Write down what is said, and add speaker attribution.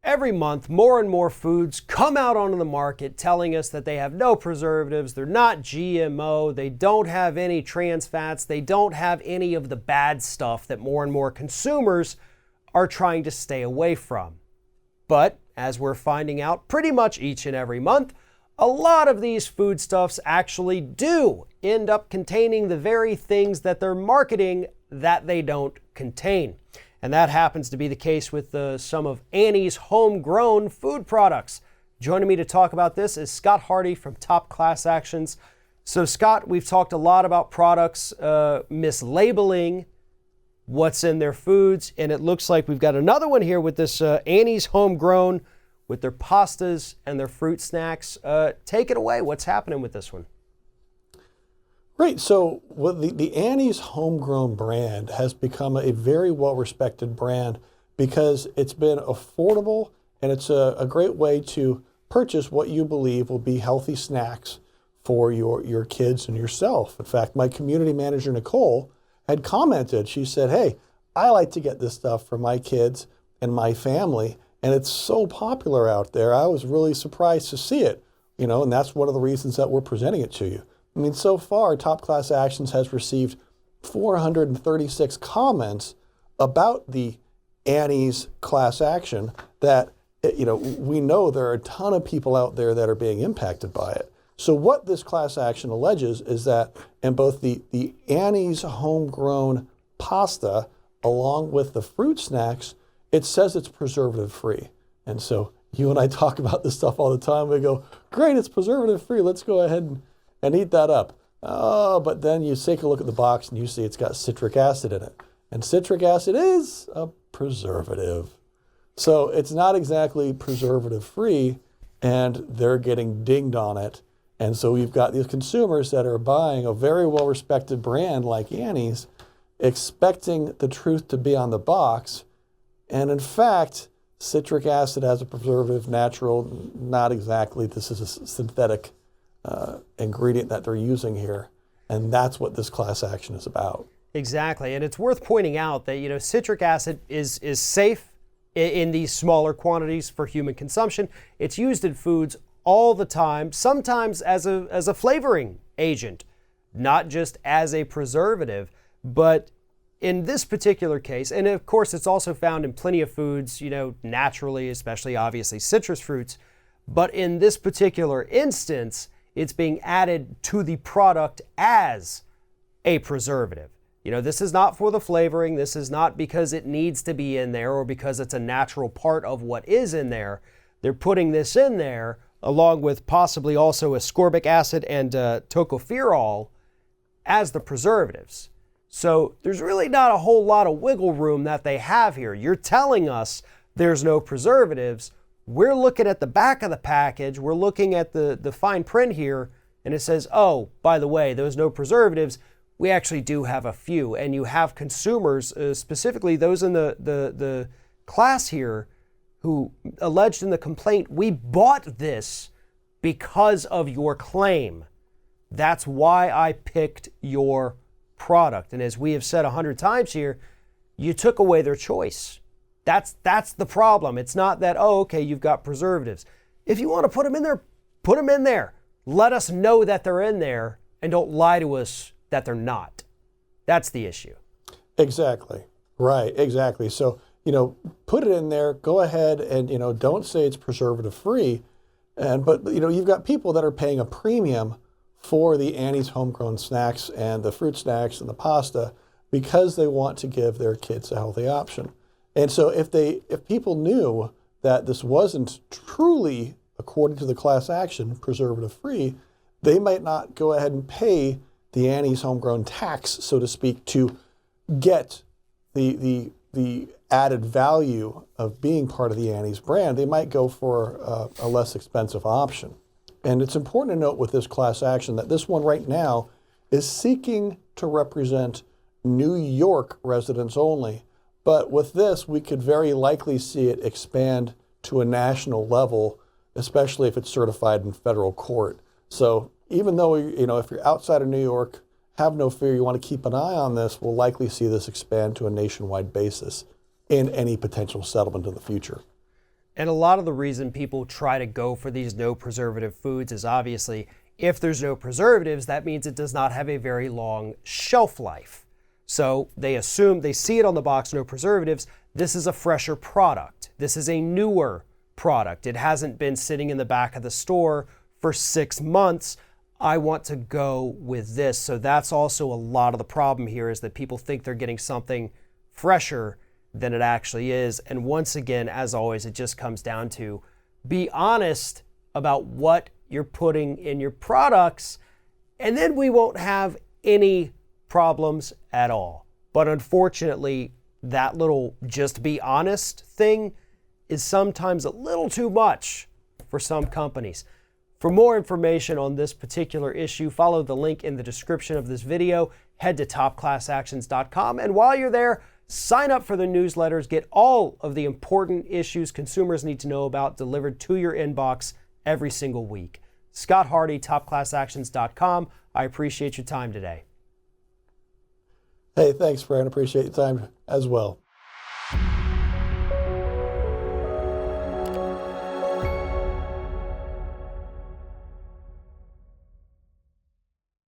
Speaker 1: every month, more and more foods come out onto the market telling us that they have no preservatives, they're not GMO, they don't have any trans fats, they don't have any of the bad stuff that more and more consumers are trying to stay away from. But as we're finding out pretty much each and every month, a lot of these foodstuffs actually do end up containing the very things that they're marketing that they don't contain. And that happens to be the case with some of Annie's homegrown food products. Joining me to talk about this is Scott Hardy from Top Class Actions. So Scott, we've talked a lot about products mislabeling what's in their foods, and it looks like we've got another one here with this Annie's homegrown with their pastas and their fruit snacks. Take it away. What's happening with this one?
Speaker 2: Great. So the Annie's homegrown brand has become a very well-respected brand because it's been affordable and it's a great way to purchase what you believe will be healthy snacks for your kids and yourself. In fact, my community manager, Nicole, had commented. She said, "Hey, I like to get this stuff for my kids and my family, and it's so popular out there. I was really surprised to see it, and that's one of the reasons that we're presenting it to you." I mean, so far, Top Class Actions has received 436 comments about the Annie's class action that, we know there are a ton of people out there that are being impacted by it. So what this class action alleges is that in both the Annie's homegrown pasta, along with the fruit snacks, it says it's preservative free. And so you and I talk about this stuff all the time. We go, great, it's preservative free. Let's go ahead and eat that up. Oh, but then you take a look at the box and you see it's got citric acid in it. And citric acid is a preservative. So it's not exactly preservative free, and they're getting dinged on it. And so you've got these consumers that are buying a very well-respected brand like Annie's, expecting the truth to be on the box. And in fact, citric acid has a preservative, natural, not exactly. This is a synthetic ingredient that they're using here, and that's what this class action is about.
Speaker 1: Exactly, and it's worth pointing out that citric acid is safe in these smaller quantities for human consumption. It's used in foods all the time, sometimes as a flavoring agent, not just as a preservative. But in this particular case, and of course it's also found in plenty of foods, naturally, especially obviously citrus fruits, but in this particular instance, it's being added to the product as a preservative. This is not for the flavoring. This is not because it needs to be in there or because it's a natural part of what is in there. They're putting this in there along with possibly also ascorbic acid and tocopherol as the preservatives. So there's really not a whole lot of wiggle room that they have here. You're telling us there's no preservatives. We're looking at the back of the package, we're looking at the fine print here, and it says, oh, by the way, those no preservatives, we actually do have a few. And you have consumers, specifically those in the class here, who alleged in the complaint, we bought this because of your claim. That's why I picked your product. And as we have said 100 times here, you took away their choice. That's the problem. It's not that, oh, okay, you've got preservatives. If you want to put them in there, put them in there. Let us know that they're in there and don't lie to us that they're not. That's the issue.
Speaker 2: Exactly. Right, exactly. So, put it in there, go ahead and, don't say it's preservative free. But you've got people that are paying a premium for the Annie's homegrown snacks and the fruit snacks and the pasta because they want to give their kids a healthy option. And so if people knew that this wasn't truly, according to the class action, preservative free, they might not go ahead and pay the Annie's homegrown tax, so to speak, to get the added value of being part of the Annie's brand. They might go for a less expensive option. And it's important to note with this class action that this one right now is seeking to represent New York residents only. But with this, we could very likely see it expand to a national level, especially if it's certified in federal court. So even though, if you're outside of New York, have no fear, you want to keep an eye on this, we'll likely see this expand to a nationwide basis in any potential settlement in the future.
Speaker 1: And a lot of the reason people try to go for these no preservative foods is obviously if there's no preservatives, that means it does not have a very long shelf life. So they assume, they see it on the box, no preservatives. This is a fresher product. This is a newer product. It hasn't been sitting in the back of the store for 6 months. I want to go with this. So that's also a lot of the problem here, is that people think they're getting something fresher than it actually is. And once again, as always, it just comes down to be honest about what you're putting in your products, and then we won't have any problems at all. But unfortunately, that little just be honest thing is sometimes a little too much for some companies. For more information on this particular issue, follow the link in the description of this video. Head to topclassactions.com, and while you're there, sign up for the newsletters. Get all of the important issues consumers need to know about delivered to your inbox every single week. Scott Hardy, topclassactions.com. I appreciate your time today.
Speaker 2: Hey, thanks, Brian. Appreciate your time as well.